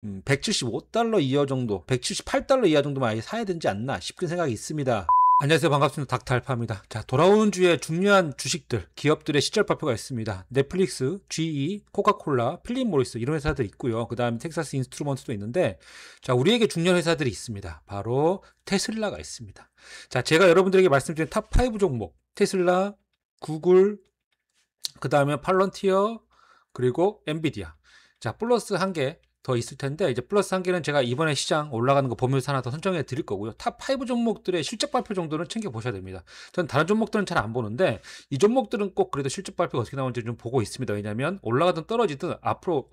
175달러 이하 정도, 178달러 이하 정도만 아예 사야 되지 않나 싶은 생각이 있습니다. 안녕하세요. 반갑습니다. 닥터알파입니다. 자, 돌아오는 주에 중요한 주식들, 기업들의 시절 발표가 있습니다. 넷플릭스, GE, 코카콜라, 필립 모리스 이런 회사들이 있고요. 그 다음에 텍사스 인스트루먼트도 있는데, 자, 우리에게 중요한 회사들이 있습니다. 바로 테슬라가 있습니다. 자, 제가 여러분들에게 말씀드린 탑5 종목, 테슬라, 구글, 그 다음에 팔런티어, 그리고 엔비디아. 자, 플러스 한 개 더 있을 텐데, 이제 플러스 한 개는 제가 이번에 시장 올라가는 거 보면서 하나 더 선정해 드릴 거고요. 탑5 종목들의 실적 발표 정도는 챙겨 보셔야 됩니다. 전 다른 종목들은 잘 안 보는데, 이 종목들은 꼭 그래도 실적 발표가 어떻게 나오는지 좀 보고 있습니다. 왜냐하면 올라가든 떨어지든 앞으로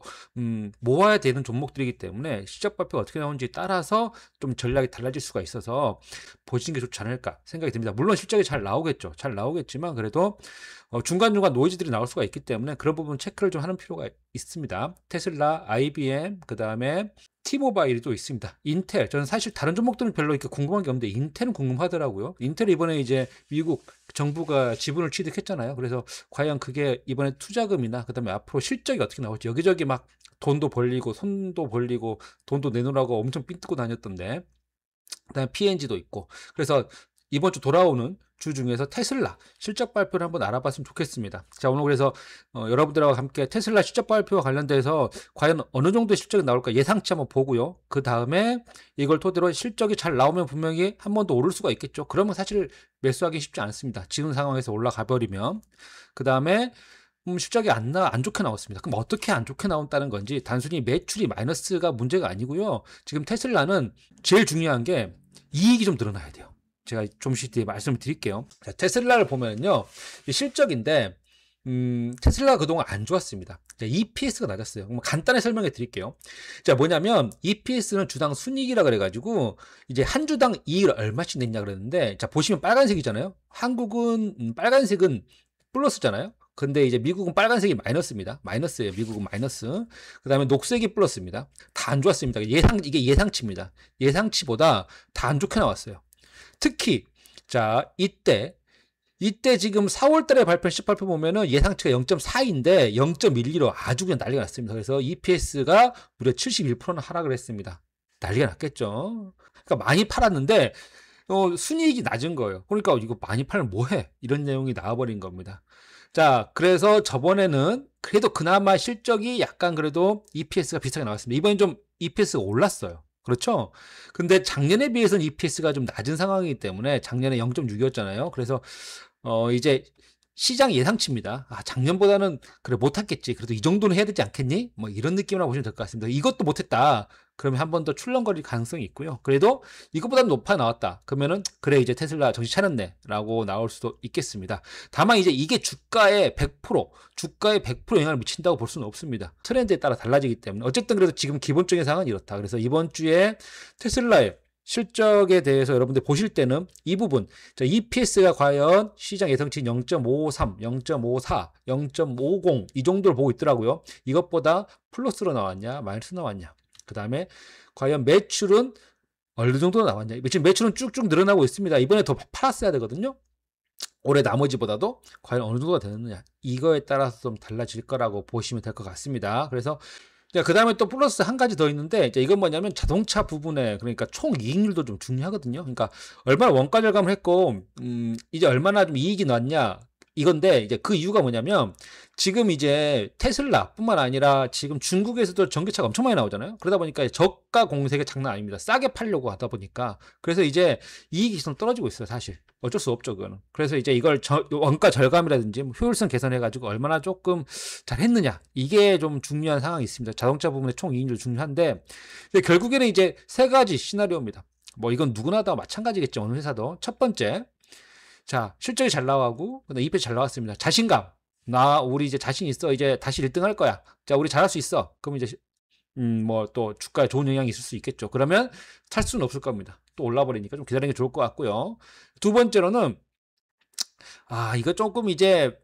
모아야 되는 종목들이기 때문에 실적 발표가 어떻게 나오는지 따라서 좀 전략이 달라질 수가 있어서 보시는 게 좋지 않을까 생각이 듭니다. 물론 실적이 잘 나오겠죠. 잘 나오겠지만 그래도 중간중간 노이즈들이 나올 수가 있기 때문에 그런 부분 체크를 좀 하는 필요가 있습니다. 테슬라, IBM, 그 다음에 T모바일도 있습니다. 인텔, 저는 사실 다른 종목들은 별로 이렇게 궁금한 게 없는데 인텔은 궁금하더라고요. 인텔이 이번에 이제 미국 정부가 지분을 취득했잖아요. 그래서 과연 그게 이번에 투자금이나 그 다음에 앞으로 실적이 어떻게 나올지, 여기저기 막 돈도 벌리고 손도 벌리고 돈도 내놓으라고 엄청 삥뜯고 다녔던데, 그다음에 P&G도 있고, 그래서 이번 주 돌아오는 주 중에서 테슬라 실적 발표를 한번 알아봤으면 좋겠습니다. 자, 오늘 그래서 여러분들하고 함께 테슬라 실적 발표와 관련돼서 과연 어느 정도의 실적이 나올까 예상치 한번 보고요. 그 다음에 이걸 토대로 실적이 잘 나오면 분명히 한 번 더 오를 수가 있겠죠. 그러면 사실 매수하기 쉽지 않습니다. 지금 상황에서 올라가 버리면. 그 다음에 실적이 안 좋게 나왔습니다. 그럼 어떻게 안 좋게 나온다는 건지, 단순히 매출이 마이너스가 문제가 아니고요. 지금 테슬라는 제일 중요한 게 이익이 좀 늘어나야 돼요. 제가 좀씩 뒤에 말씀을 드릴게요. 자, 테슬라를 보면요, 실적인데 테슬라가 그동안 안 좋았습니다. 자, EPS가 낮았어요. 간단히 설명해 드릴게요. 자, 뭐냐면 EPS는 주당 순이익이라 그래가지고 이제 한 주당 이익을 얼마씩 냈냐 그랬는데, 자, 보시면 빨간색이잖아요. 한국은 빨간색은 플러스잖아요. 근데 이제 미국은 빨간색이 마이너스입니다. 마이너스예요. 미국은 마이너스. 그 다음에 녹색이 플러스입니다. 다 안 좋았습니다. 이게 예상치입니다. 예상치보다 다 안 좋게 나왔어요. 특히, 자, 이때 지금 4월 달에 발표한 실발표 보면은 예상치가 0.4인데 0.12로 아주 그냥 난리가 났습니다. 그래서 EPS가 무려 71%는 하락을 했습니다. 난리가 났겠죠. 그러니까 많이 팔았는데, 순이익이 낮은 거예요. 그러니까 이거 많이 팔면 뭐해? 이런 내용이 나와버린 겁니다. 자, 그래서 저번에는 그래도 그나마 실적이 약간 그래도 EPS가 비슷하게 나왔습니다. 이번엔 좀 EPS가 올랐어요. 그렇죠? 근데 작년에 비해서는 EPS가 좀 낮은 상황이기 때문에, 작년에 0.6이었잖아요. 그래서 이제 시장 예상치입니다. 아, 작년보다는 그래 못했겠지. 그래도 이 정도는 해야 되지 않겠니? 뭐 이런 느낌으로 보시면 될 것 같습니다. 이것도 못했다. 그러면 한 번 더 출렁거릴 가능성이 있고요. 그래도 이것보다는 높아 나왔다. 그러면은 그래 이제 테슬라 정신 차렸네라고 나올 수도 있겠습니다. 다만 이제 이게 주가에 100% 영향을 미친다고 볼 수는 없습니다. 트렌드에 따라 달라지기 때문에. 어쨌든 그래도 지금 기본적인 상황은 이렇다. 그래서 이번 주에 테슬라의 실적에 대해서 여러분들 보실 때는 이 부분, EPS가 과연 시장 예상치 0.53, 0.54, 0.50 이 정도를 보고 있더라고요. 이것보다 플러스로 나왔냐, 마이너스 나왔냐. 그 다음에 과연 매출은 어느 정도 나왔냐. 지금 매출은 쭉쭉 늘어나고 있습니다. 이번에 더 팔았어야 되거든요. 올해 나머지보다도 과연 어느 정도가 되느냐. 이거에 따라서 좀 달라질 거라고 보시면 될 것 같습니다. 그래서 그 다음에 또 플러스 한 가지 더 있는데, 이건 뭐냐면 자동차 부분에, 그러니까 총 이익률도 좀 중요하거든요. 그러니까 얼마나 원가 절감을 했고, 이제 얼마나 좀 이익이 났냐. 이건데, 이제 그 이유가 뭐냐면, 지금 이제 테슬라뿐만 아니라 지금 중국에서도 전기차가 엄청 많이 나오잖아요. 그러다 보니까 저가 공세가 장난 아닙니다. 싸게 팔려고 하다 보니까. 그래서 이제 이익이 좀 떨어지고 있어요, 사실. 어쩔 수 없죠, 그거는. 그래서 이제 이걸 원가 절감이라든지 효율성 개선해가지고 얼마나 조금 잘 했느냐. 이게 좀 중요한 상황이 있습니다. 자동차 부분의 총 이익률 중요한데, 결국에는 이제 세 가지 시나리오입니다. 뭐 이건 누구나 다 마찬가지겠죠, 어느 회사도. 첫 번째, 자, 실적이 잘 나가고, 그다음 EPS 잘 나왔습니다. 자신감. 우리 이제 자신 있어. 이제 다시 1등 할 거야. 자, 우리 잘할 수 있어. 그럼 이제, 뭐 또 주가에 좋은 영향이 있을 수 있겠죠. 그러면 살 수는 없을 겁니다. 또 올라버리니까 좀 기다리는 게 좋을 것 같고요. 두 번째로는, 이거 조금 이제,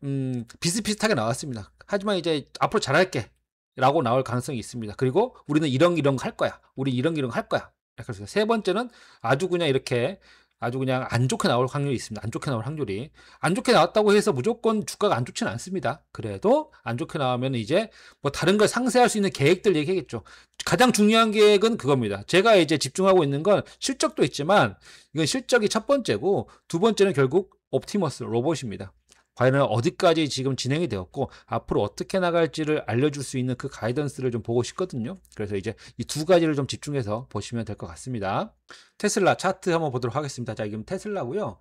비슷비슷하게 나왔습니다. 하지만 이제 앞으로 잘할게. 라고 나올 가능성이 있습니다. 그리고 우리는 이런 거 할 거야. 우리 이런 거 할 거야. 그래서 세 번째는 아주 그냥 이렇게 아주 그냥 안 좋게 나올 확률이 있습니다. 안 좋게 나올 확률이. 안 좋게 나왔다고 해서 무조건 주가가 안 좋지는 않습니다. 그래도 안 좋게 나오면 이제 뭐 다른 걸 상쇄할 수 있는 계획들 얘기하겠죠. 가장 중요한 계획은 그겁니다. 제가 이제 집중하고 있는 건 실적도 있지만 이건 실적이 첫 번째고 두 번째는 결국 옵티머스 로봇입니다. 과연 어디까지 지금 진행이 되었고 앞으로 어떻게 나갈지를 알려줄 수 있는 그 가이던스를 좀 보고 싶거든요. 그래서 이제 이 두 가지를 좀 집중해서 보시면 될 것 같습니다. 테슬라 차트 한번 보도록 하겠습니다. 자, 이건 테슬라고요.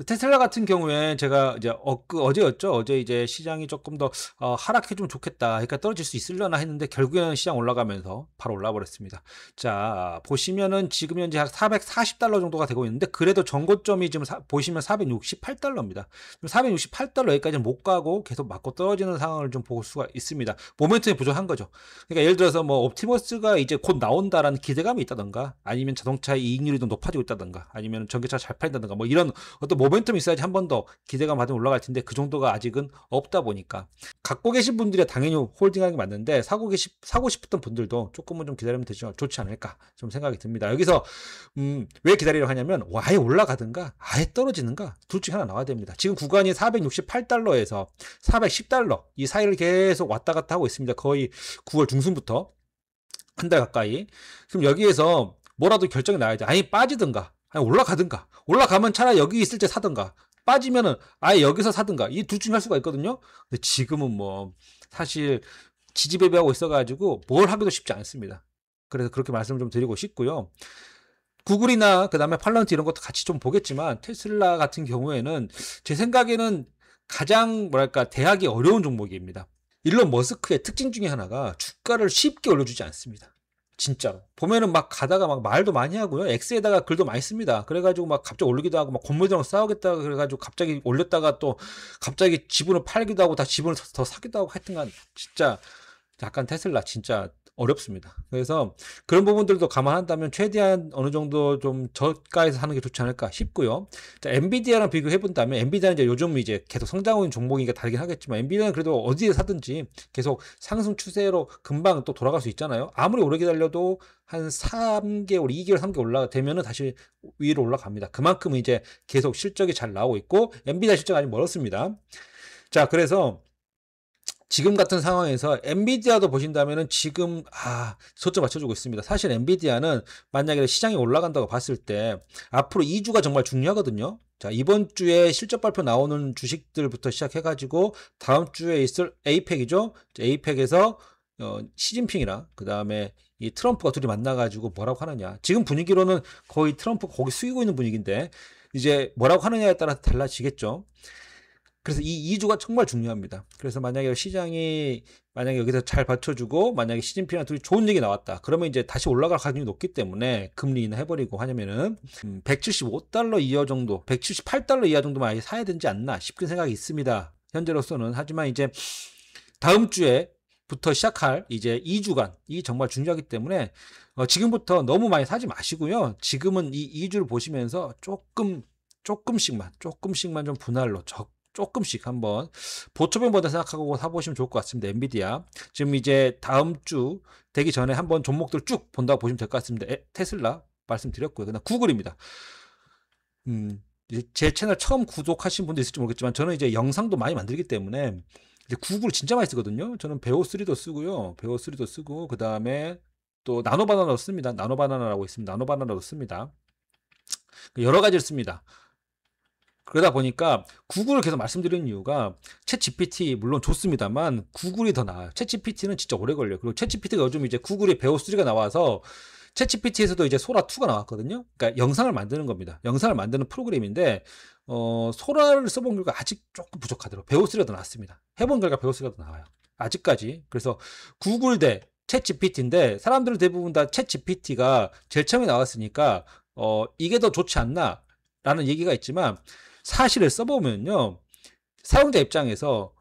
테슬라 같은 경우에 제가 이제 어제였죠. 어제 이제 시장이 조금 더 하락해주면 좋겠다. 그러니까 떨어질 수 있으려나 했는데 결국에는 시장 올라가면서 바로 올라 버렸습니다. 자, 보시면은 지금 현재 한 440달러 정도가 되고 있는데 그래도 전고점이 지금 보시면 468달러입니다. 468달러 여기까지는 못 가고 계속 맞고 떨어지는 상황을 좀 볼 수가 있습니다. 모멘텀이 부족한 거죠. 그러니까 예를 들어서 뭐 옵티머스가 이제 곧 나온다라는 기대감이 있다던가 아니면 자동차의 이익률이 더 높아지고 있다던가 아니면 전기차 잘 팔린다던가 뭐 이런 어떤 모멘텀이 있어야지 한 번 더 기대감 받으면 올라갈 텐데 그 정도가 아직은 없다 보니까 갖고 계신 분들이 당연히 홀딩하는 게 맞는데 사고 싶었던 분들도 조금은 좀 기다리면 되죠. 좋지 않을까 좀 생각이 듭니다. 여기서 왜 기다리려고 하냐면 아예 올라가든가 아예 떨어지는가 둘 중에 하나 나와야 됩니다. 지금 구간이 468달러에서 410달러 이 사이를 계속 왔다 갔다 하고 있습니다. 거의 9월 중순부터 한 달 가까이. 그럼 여기에서 뭐라도 결정이 나야 돼. 아예 빠지든가 아니 올라가든가 올라가면 차라리 여기 있을 때 사든가 빠지면은 아예 여기서 사든가 이 둘 중에 할 수가 있거든요. 근데 지금은 뭐 사실 지지배배하고 있어가지고 뭘 하기도 쉽지 않습니다. 그래서 그렇게 말씀을 좀 드리고 싶고요. 구글이나 그 다음에 팔런트 이런 것도 같이 좀 보겠지만 테슬라 같은 경우에는 제 생각에는 가장 뭐랄까 대하기 어려운 종목입니다. 일론 머스크의 특징 중에 하나가 주가를 쉽게 올려주지 않습니다. 진짜로 보면은 막 가다가 막 말도 많이 하고요. X에다가 글도 많이 씁니다. 그래가지고 막 갑자기 올리기도 하고 막 건물들랑 싸우겠다 그래가지고 갑자기 올렸다가 또 갑자기 지분을 팔기도 하고 다 지분을 더 사기도 하고 하여튼간 진짜 약간 테슬라 진짜 어렵습니다. 그래서 그런 부분들도 감안한다면 최대한 어느 정도 좀 저가에서 사는 게 좋지 않을까 싶고요. 자, 엔비디아랑 비교해 본다면 엔비디아는 이제 요즘 이제 계속 성장하고 있는 종목이니까 다르긴 하겠지만 엔비디아는 그래도 어디에 사든지 계속 상승 추세로 금방 또 돌아갈 수 있잖아요. 아무리 오래 기다려도 한 3개월, 2개월, 3개월 올라되면은 다시 위로 올라갑니다. 그만큼 이제 계속 실적이 잘 나오고 있고 엔비디아 실적 아직 멀었습니다. 자, 그래서 지금 같은 상황에서 엔비디아도 보신다면은 지금 초점 맞춰주고 있습니다. 사실 엔비디아는 만약에 시장이 올라간다고 봤을 때 앞으로 2주가 정말 중요하거든요. 자, 이번 주에 실적 발표 나오는 주식들부터 시작해가지고 다음 주에 있을 에이펙이죠. 에이펙에서 시진핑이랑 그 다음에 이 트럼프가 둘이 만나가지고 뭐라고 하느냐. 지금 분위기로는 거의 트럼프가 거기 숙이고 있는 분위기인데 이제 뭐라고 하느냐에 따라서 달라지겠죠. 그래서 이 2주가 정말 중요합니다. 그래서 만약에 시장이 만약에 여기서 잘 받쳐주고 만약에 시진핑이랑 둘이 좋은 얘기 나왔다. 그러면 이제 다시 올라갈 가능성이 높기 때문에 금리 인하 해버리고 하냐면은 175달러 이하 정도, 178달러 이하 정도만 아예 사야 되지 않나 싶은 생각이 있습니다. 현재로서는. 하지만 이제 다음 주에부터 시작할 이제 2주간이 정말 중요하기 때문에 지금부터 너무 많이 사지 마시고요. 지금은 이 2주를 보시면서 조금씩만 좀 분할로 조금씩 한번 보초병보다 생각하고 사보시면 좋을 것 같습니다. 엔비디아. 지금 이제 다음 주 되기 전에 한번 종목들 쭉 본다고 보시면 될 것 같습니다. 테슬라 말씀드렸고요. 그다음 구글입니다. 제 채널 처음 구독하신 분도 있을지 모르겠지만 저는 이제 영상도 많이 만들기 때문에 이제 구글 진짜 많이 쓰거든요. 저는 베오3도 쓰고요. 베오3도 쓰고 그 다음에 또 나노바나나도 씁니다. 나노바나나라고 있습니다. 나노바나나도 씁니다. 여러 가지를 씁니다. 그러다 보니까 구글을 계속 말씀드리는 이유가 챗GPT 물론 좋습니다만 구글이 더 나아요. 챗GPT는 진짜 오래 걸려요. 그리고 챗GPT가 요즘 이제 구글의 베오3가 나와서 챗GPT에서도 이제 소라2가 나왔거든요. 그러니까 영상을 만드는 겁니다. 영상을 만드는 프로그램인데 소라를 써본 결과 아직 조금 부족하더라고요. 베오3가 더 낫습니다. 해본 결과 베오3가 더 나와요. 아직까지. 그래서 구글 대 챗GPT인데 사람들은 대부분 다 챗GPT가 제일 처음에 나왔으니까 이게 더 좋지 않나 라는 얘기가 있지만 사실을 써보면요. 사용자 입장에서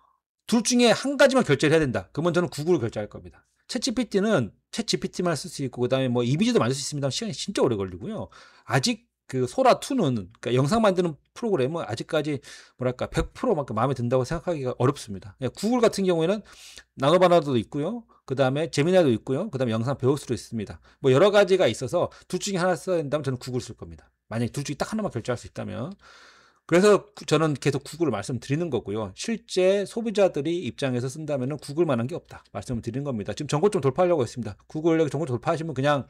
둘 중에 한 가지만 결제를 해야 된다. 그러면 저는 구글을 결제할 겁니다. 챗GPT는 챗GPT만 쓸 수 있고 그다음에 뭐 이미지도 만들 수 있습니다. 시간이 진짜 오래 걸리고요. 아직 그 소라2는 그러니까 영상 만드는 프로그램은 아직까지 뭐랄까 100% 마음에 든다고 생각하기가 어렵습니다. 구글 같은 경우에는 나노바나나도 있고요. 그 다음에 제미나이도 있고요. 그 다음에 영상 배울 수도 있습니다. 뭐 여러 가지가 있어서 둘 중에 하나 써야 된다면 저는 구글 쓸 겁니다. 만약에 둘 중에 딱 하나만 결제할 수 있다면. 그래서 저는 계속 구글을 말씀드리는 거고요. 실제 소비자들이 입장에서 쓴다면 구글만한 게 없다 말씀을 드리는 겁니다. 지금 전고점 돌파하려고 했습니다. 구글 여기 전고점 돌파하시면 그냥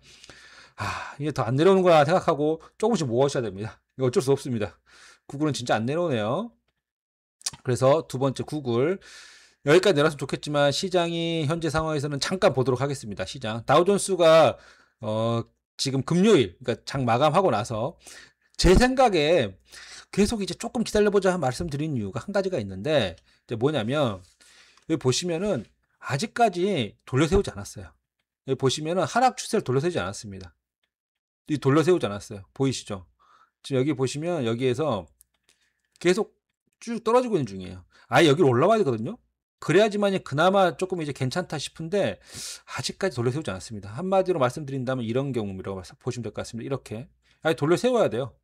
이게 더 안 내려오는구나 생각하고 조금씩 모으셔야 됩니다. 이거 어쩔 수 없습니다. 구글은 진짜 안 내려오네요. 그래서 두 번째 구글 여기까지 내려왔으면 좋겠지만 시장이 현재 상황에서는 잠깐 보도록 하겠습니다. 시장 다우존스가 지금 금요일 그러니까 장 마감하고 나서 제 생각에 계속 이제 조금 기다려보자 말씀드린 이유가 한 가지가 있는데 이제 뭐냐면 여기 보시면은 아직까지 돌려세우지 않았어요. 여기 보시면은 하락 추세를 돌려세우지 않았습니다. 이 돌려세우지 않았어요. 보이시죠? 지금 여기 보시면 여기에서 계속 쭉 떨어지고 있는 중이에요. 아예 여기로 올라와야 되거든요. 그래야지만 그나마 조금 이제 괜찮다 싶은데 아직까지 돌려세우지 않았습니다. 한마디로 말씀드린다면 이런 경우라고 보시면 될 것 같습니다. 이렇게 아예 돌려세워야 돼요.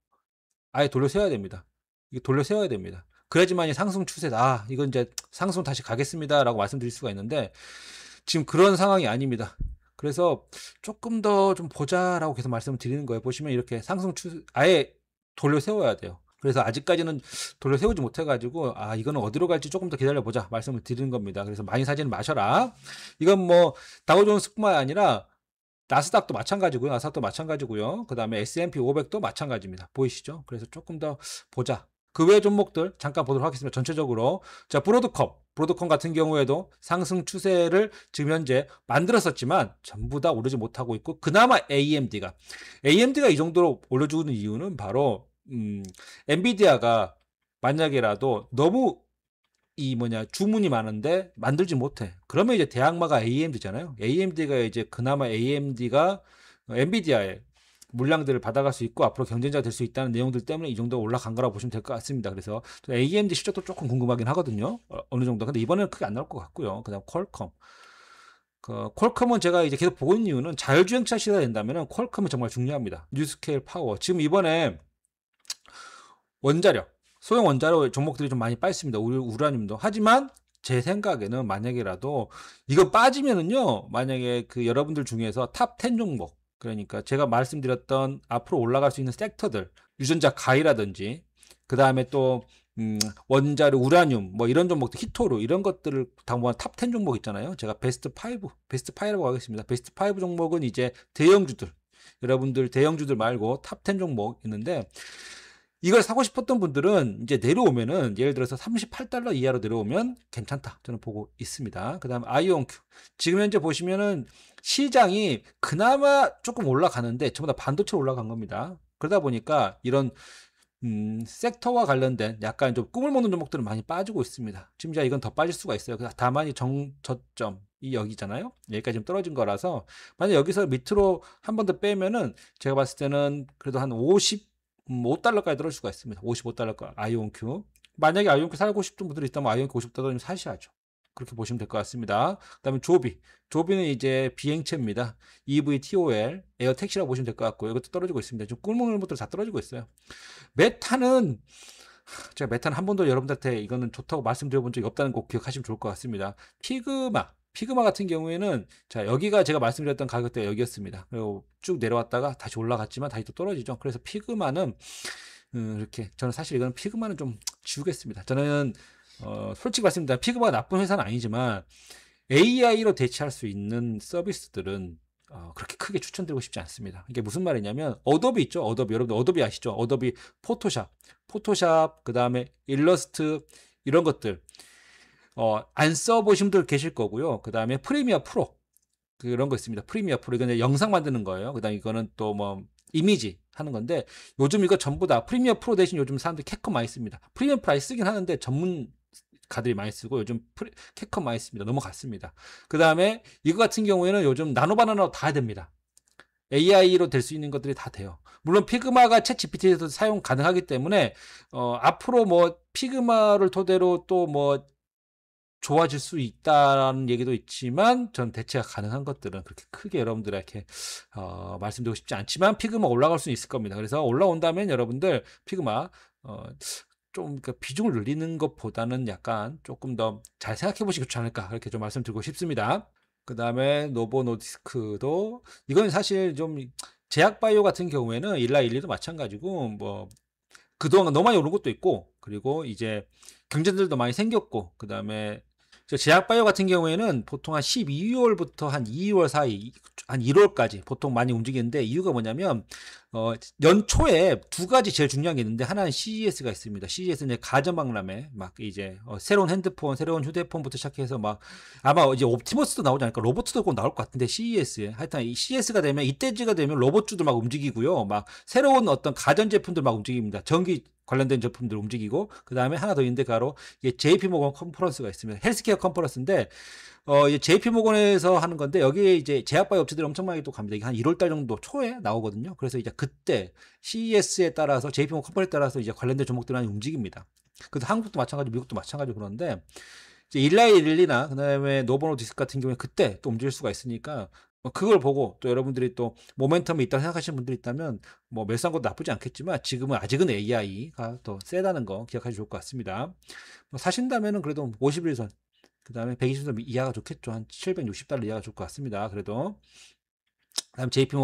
아예 돌려세워야 됩니다. 이게 돌려세워야 됩니다. 그래야지만 상승 추세다. 이건 이제 상승 다시 가겠습니다라고 말씀드릴 수가 있는데 지금 그런 상황이 아닙니다. 그래서 조금 더 좀 보자라고 계속 말씀을 드리는 거예요. 보시면 이렇게 상승 추세 아예 돌려세워야 돼요. 그래서 아직까지는 돌려세우지 못해가지고 이거는 어디로 갈지 조금 더 기다려보자 말씀을 드리는 겁니다. 그래서 많이 사지는 마셔라. 이건 뭐 다우존스뿐만 아니라 나스닥도 마찬가지고요. 나스닥도 마찬가지고요. 그 다음에 S&P 500도 마찬가지입니다. 보이시죠? 그래서 조금 더 보자. 그 외 종목들 잠깐 보도록 하겠습니다. 전체적으로 자 브로드컴 같은 경우에도 상승 추세를 지금 현재 만들었었지만 전부 다 오르지 못하고 있고 그나마 AMD가 이 정도로 올려주는 이유는 바로 엔비디아가 만약에라도 너무 주문이 많은데 만들지 못해. 그러면 이제 대항마가 AMD잖아요. AMD가 이제 그나마 AMD가 엔비디아의 물량들을 받아갈 수 있고 앞으로 경쟁자가 될 수 있다는 내용들 때문에 이 정도 올라간 거라고 보시면 될 것 같습니다. 그래서 AMD 실적도 조금 궁금하긴 하거든요. 어느 정도. 근데 이번에는 크게 안 나올 것 같고요. 그다음 퀄컴은 제가 이제 계속 보고 있는 이유는 자율주행차 시대가 된다면 퀄컴은 정말 중요합니다. 뉴스케일 파워. 지금 이번에 원자력, 소형 원자력 종목들이 좀 많이 빠졌습니다. 우라늄도. 하지만 제 생각에는 만약에라도 이거 빠지면은요, 만약에 여러분들 중에서 탑 10 종목, 그러니까 제가 말씀드렸던 앞으로 올라갈 수 있는 섹터들, 유전자 가이라든지, 그 다음에 또, 원자력, 우라늄, 뭐 이런 종목들, 히토르, 이런 것들을 당분간 탑 10 종목 있잖아요. 제가 베스트 5라고 하겠습니다. 베스트 5 종목은 이제 대형주들, 여러분들 대형주들 말고 탑 10 종목 있는데, 이걸 사고 싶었던 분들은 이제 내려오면은 예를 들어서 $38 이하로 내려오면 괜찮다 저는 보고 있습니다. 그 다음 아이온큐 지금 현재 보시면은 시장이 그나마 조금 올라가는데 전부 다 반도체로 올라간 겁니다. 그러다 보니까 이런 섹터와 관련된 약간 좀 꿈을 먹는 종목들은 많이 빠지고 있습니다. 지금 이건 더 빠질 수가 있어요. 다만 이 저점이 여기잖아요. 여기까지 좀 떨어진 거라서 만약 여기서 밑으로 한 번 더 빼면은 제가 봤을 때는 그래도 한 55달러까지 떨어질 수가 있습니다. 55달러가 아이온큐. 만약에 아이온큐 사고 싶은 분들이 있다면 아이온큐 50달러면 사셔야죠. 그렇게 보시면 될 것 같습니다. 그 다음에 조비는 이제 비행체입니다. EV, TOL, 에어택시라고 보시면 될 것 같고요. 이것도 떨어지고 있습니다. 지금 꿀먹는 것들 다 떨어지고 있어요. 제가 메타는 한 번도 여러분들한테 이거는 좋다고 말씀드려본 적이 없다는 거 기억하시면 좋을 것 같습니다. 피그마 같은 경우에는 자 여기가 제가 말씀드렸던 가격대가 여기였습니다. 그리고 쭉 내려왔다가 다시 올라갔지만 다시 또 떨어지죠. 그래서 피그마는 이렇게 저는 사실 이거는 피그마는 좀 지우겠습니다. 저는 솔직히 말씀드리면 피그마가 나쁜 회사는 아니지만 AI로 대체할 수 있는 서비스들은 그렇게 크게 추천드리고 싶지 않습니다. 이게 무슨 말이냐면 어도비 있죠. 여러분들 어도비 아시죠? 어도비 포토샵 그 다음에 일러스트 이런 것들 안 써보신 분들 계실 거고요. 그 다음에 프리미어 프로 그런 거 있습니다. 프리미어 프로 이건 영상 만드는 거예요. 그 다음에 이거는 또 뭐 이미지 하는 건데 요즘 이거 전부 다 프리미어 프로 대신 요즘 사람들이 캡컷 많이 씁니다. 프리미어 프로 쓰긴 하는데 전문가들이 많이 쓰고 요즘 캡컷 많이 씁니다. 넘어갔습니다. 그 다음에 이거 같은 경우에는 요즘 나노바나나로 다 됩니다. AI로 될 수 있는 것들이 다 돼요. 물론 피그마가 챗 GPT에서 사용 가능하기 때문에 앞으로 뭐 피그마를 토대로 또 뭐 좋아질 수 있다는 얘기도 있지만 전 대체가 가능한 것들은 그렇게 크게 여러분들에게 말씀드리고 싶지 않지만 피그마 올라갈 수 있을 겁니다. 그래서 올라온다면 여러분들 피그마 좀 비중을 늘리는 것보다는 약간 조금 더 잘 생각해 보시기 좋지 않을까 그렇게 좀 말씀드리고 싶습니다. 그 다음에 노보노디스크도 이건 사실 좀 제약바이오 같은 경우에는 일라일리도 마찬가지고 뭐 그동안 너무 많이 오른 것도 있고, 그리고 이제 경쟁들도 많이 생겼고, 그 다음에 제약바이오 같은 경우에는 보통 한 12월부터 한 2월 사이, 한 1월까지 보통 많이 움직이는데, 이유가 뭐냐면 연초에 두 가지 제일 중요한 게 있는데, 하나는 CES가 있습니다. CES는 가전박람회, 막 이제 새로운 핸드폰, 새로운 휴대폰부터 시작해서 막 아마 이제 옵티머스도 나오지 않을까, 로봇도 꼭 나올 것 같은데, CES에 하여튼 이 CES가 되면, 이때지가 되면 로봇주도 막 움직이고요, 막 새로운 어떤 가전 제품들 막 움직입니다. 전기 관련된 제품들 움직이고, 그 다음에 하나 더 있는데 바로 이게 JP 모건 컨퍼런스가 있습니다. 헬스케어 컨퍼런스인데, 이제 JP 모건에서 하는 건데, 여기에 이제 제약바이오 업체들이 엄청 많이 또 갑니다. 이게 한 1월 달 정도 초에 나오거든요. 그래서 이제 그때 CES에 따라서 JP 모건 컨퍼런스에 따라서 이제 관련된 종목들이 많이 움직입니다. 그래서 한국도 마찬가지, 미국도 마찬가지. 그런데 이제 일라이릴리나 그다음에 노보노디스크 같은 경우에 그때 또 움직일 수가 있으니까, 그걸 보고 또 여러분들이 또 모멘텀이 있다고 생각하시는 분들이 있다면 뭐 매수한 것도 나쁘지 않겠지만, 지금은 아직은 AI가 더 세다는 거 기억하시면 좋을 것 같습니다. 뭐 사신다면은 그래도 51선, 그 다음에 120선 이하가 좋겠죠. 한 760달러 이하가 좋을 것 같습니다. 그래도. 다음 JP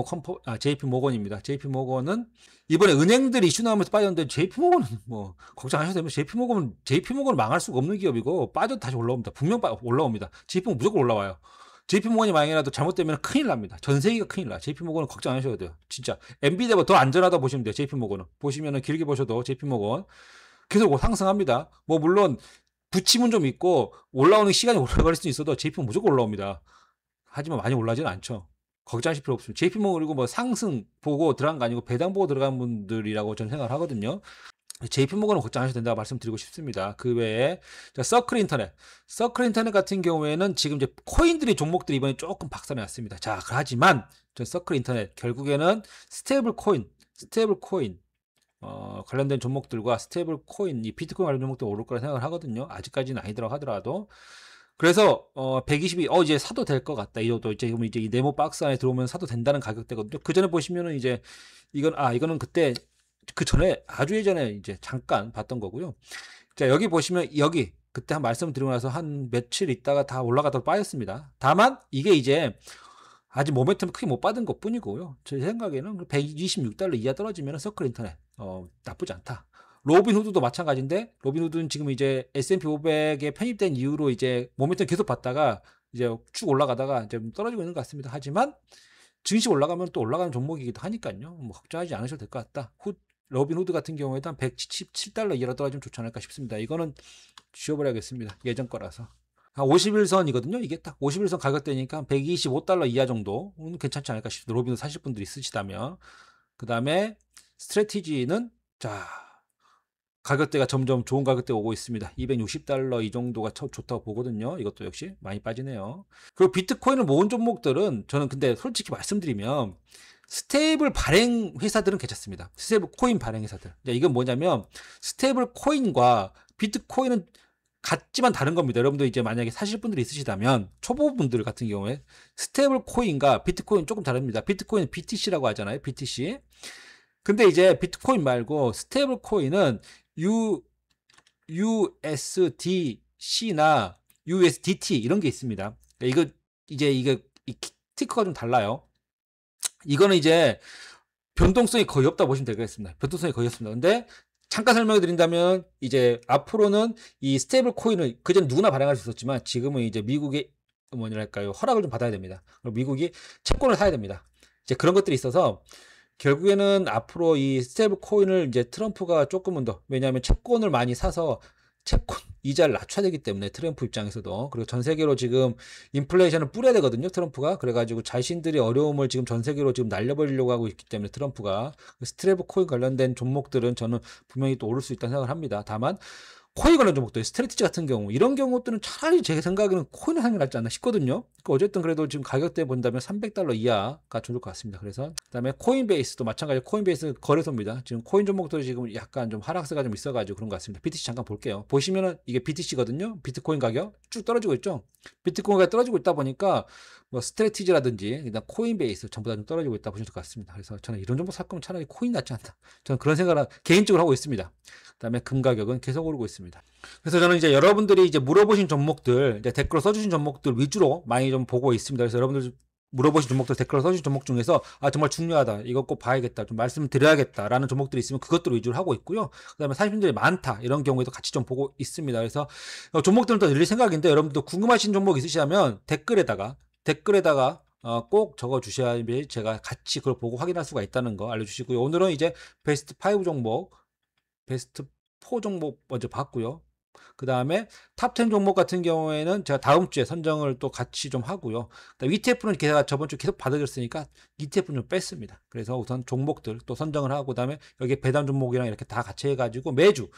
모건입니다. JP 모건은 이번에 은행들이 이슈 나오면서 빠졌는데, JP 모건은 뭐 걱정 안 하셔도 됩니다. JP 모건은 망할 수가 없는 기업이고, 빠져도 다시 올라옵니다. 분명 올라옵니다. JP 모건 무조건 올라와요. JP 모건이 만약이라도 잘못되면 큰일 납니다. 전 세계가 큰일 나. JP 모건은 걱정 안 하셔도 돼요. 진짜 엔비디아보다 더 안전하다 보시면 돼요. JP 모건은 보시면은 길게 보셔도 JP 모건 계속 상승합니다. 뭐 물론 부침은 좀 있고 올라오는 시간이 오래 걸릴 수 있어도 JP 모건 무조건 올라옵니다. 하지만 많이 올라지는 않죠. 걱정하실 필요 없습니다. JP 모건 그리고 뭐 상승 보고 들어간 거 아니고 배당 보고 들어간 분들이라고 저는 생각을 하거든요. JP 모건은 걱정 안 하셔도 된다고 말씀드리고 싶습니다. 그 외에 서클 인터넷 같은 경우에는 지금 이제 코인들이 종목들이 이번에 조금 박살이 났습니다. 자, 하지만 저 서클 인터넷 결국에는 스테이블 코인 관련된 종목들과 스테이블 코인, 이 비트코인 관련 종목도 오를 거라 생각을 하거든요. 아직까지는 아니더라고 하더라도. 그래서 120이 이제 사도 될 것 같다. 이 정도 이제 이 네모 박스 안에 들어오면 사도 된다는 가격대거든요. 그 전에 보시면은 이제 이거는 그때 그 전에 아주 예전에 이제 잠깐 봤던 거고요. 자, 여기 보시면 그때 한 말씀드리고 나서 한 며칠 있다가 다 올라가다가 빠졌습니다. 다만 이게 이제 아직 모멘텀 크게 못 받은 것 뿐이고요. 제 생각에는 126달러 이하 떨어지면 서클 인터넷 나쁘지 않다. 로빈후드도 마찬가지인데, 로빈후드는 지금 이제 S&P 500에 편입된 이후로 이제 모멘텀 계속 받다가 이제 쭉 올라가다가 이제 떨어지고 있는 것 같습니다. 하지만 증시 올라가면 또 올라가는 종목이기도 하니까요. 뭐 걱정하지 않으셔도 될 것 같다. 로빈후드 같은 경우에도 한 117달러 이하로 떨어지면 좋지 않을까 싶습니다. 이거는 지워버려야겠습니다. 예전 거라서. 한 51선이거든요. 이게 딱 51선 가격대니까 125달러 이하 정도 괜찮지 않을까 싶습니다. 로빈후드 사실 분들이 있으시다면. 그 다음에 스트래티지는 가격대가 점점 좋은 가격대가 오고 있습니다. 260달러 이 정도가 좋다고 보거든요. 이것도 역시 많이 빠지네요. 그리고 비트코인을 모은 종목들은 저는 근데 솔직히 말씀드리면 스테이블 발행 회사들은 괜찮습니다. 스테이블 코인 발행 회사들. 이건 뭐냐면 스테이블 코인과 비트코인은 같지만 다른 겁니다. 여러분들 이제 만약에 사실 분들이 있으시다면, 초보분들 같은 경우에 스테이블 코인과 비트코인 조금 다릅니다. 비트코인은 BTC라고 하잖아요. BTC. 근데 이제 비트코인 말고 스테이블 코인은 USDC나 USDT 이런 게 있습니다. 이거 이 티커가 좀 달라요. 이거는 이제 변동성이 거의 없다 보시면 되겠습니다. 변동성이 거의 없습니다. 근데 잠깐 설명을 드린다면, 이제 앞으로는 이 스테이블 코인을 그전 누구나 발행할 수 있었지만, 지금은 이제 미국의 뭐랄까요, 허락을 좀 받아야 됩니다. 미국이 채권을 사야 됩니다. 이제 그런 것들이 있어서 결국에는 앞으로 이 스테이블 코인을 이제 트럼프가 조금은 더, 왜냐하면 채권을 많이 사서 채권 이자를 낮춰야 되기 때문에, 트럼프 입장에서도. 그리고 전 세계로 지금 인플레이션을 뿌려야 되거든요, 트럼프가. 그래가지고 자신들의 어려움을 지금 전 세계로 지금 날려버리려고 하고 있기 때문에, 트럼프가. 스테이블 코인 관련된 종목들은 저는 분명히 또 오를 수 있다는 생각을 합니다. 다만 코인 관련 종목들, 스트레티지 같은 경우, 이런 경우들은 차라리 제 생각에는 코인을 하는 게 낫지 않나 싶거든요. 어쨌든 그래도 지금 가격대 본다면 300달러 이하가 좋을 것 같습니다. 그래서 그다음에 코인베이스도 마찬가지로, 코인베이스 거래소입니다. 지금 코인 종목들이 지금 약간 좀 하락세가 좀 있어가지고 그런 것 같습니다. BTC 잠깐 볼게요. 보시면은 이게 BTC거든요. 비트코인 가격 쭉 떨어지고 있죠. 비트코인 가격 떨어지고 있다 보니까 뭐 스트래티지라든지 일단 코인베이스 전부 다 좀 떨어지고 있다 보시면 될 것 같습니다. 그래서 저는 이런 종목 살 거면 차라리 코인 낫지 않다. 저는 그런 생각을 개인적으로 하고 있습니다. 그다음에 금 가격은 계속 오르고 있습니다. 그래서 저는 이제 여러분들이 이제 물어보신 종목들, 이제 댓글로 써주신 종목들 위주로 많이 좀 보고 있습니다. 그래서 여러분들 물어보신 종목들 댓글로 써주신 종목 중에서 정말 중요하다, 이거 꼭 봐야겠다, 좀 말씀드려야겠다라는 종목들이 있으면 그것들을 위주로 하고 있고요. 그다음에 사심들이 많다 이런 경우에도 같이 좀 보고 있습니다. 그래서 종목들은 또 늘릴 생각인데 여러분도 궁금하신 종목 있으시다면 댓글에다가 꼭 적어 주셔야지 제가 같이 그걸 보고 확인할 수가 있다는 거 알려주시고요. 오늘은 이제 베스트 5 종목, 베스트 4 종목 먼저 봤고요. 그 다음에 탑 10 종목 같은 경우에는 제가 다음 주에 선정을 또 같이 좀 하고요. ETF는 제가 저번 주에 계속 받아줬으니까 ETF는 좀 뺐습니다. 그래서 우선 종목들 또 선정을 하고, 그다음에 여기 배당 종목이랑 이렇게 다 같이 해가지고 매주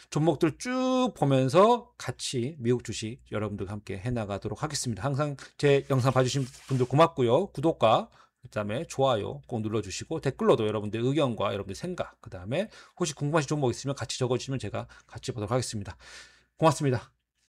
종목들 쭉 보면서 같이 미국 주식 여러분들과 함께 해나가도록 하겠습니다. 항상 제 영상 봐주신 분들 고맙고요. 구독과 그다음에 좋아요 꼭 눌러주시고, 댓글로도 여러분들 의견과 여러분들 생각, 그다음에 혹시 궁금하신 종목 있으면 같이 적어주시면 제가 같이 보도록 하겠습니다. 고맙습니다.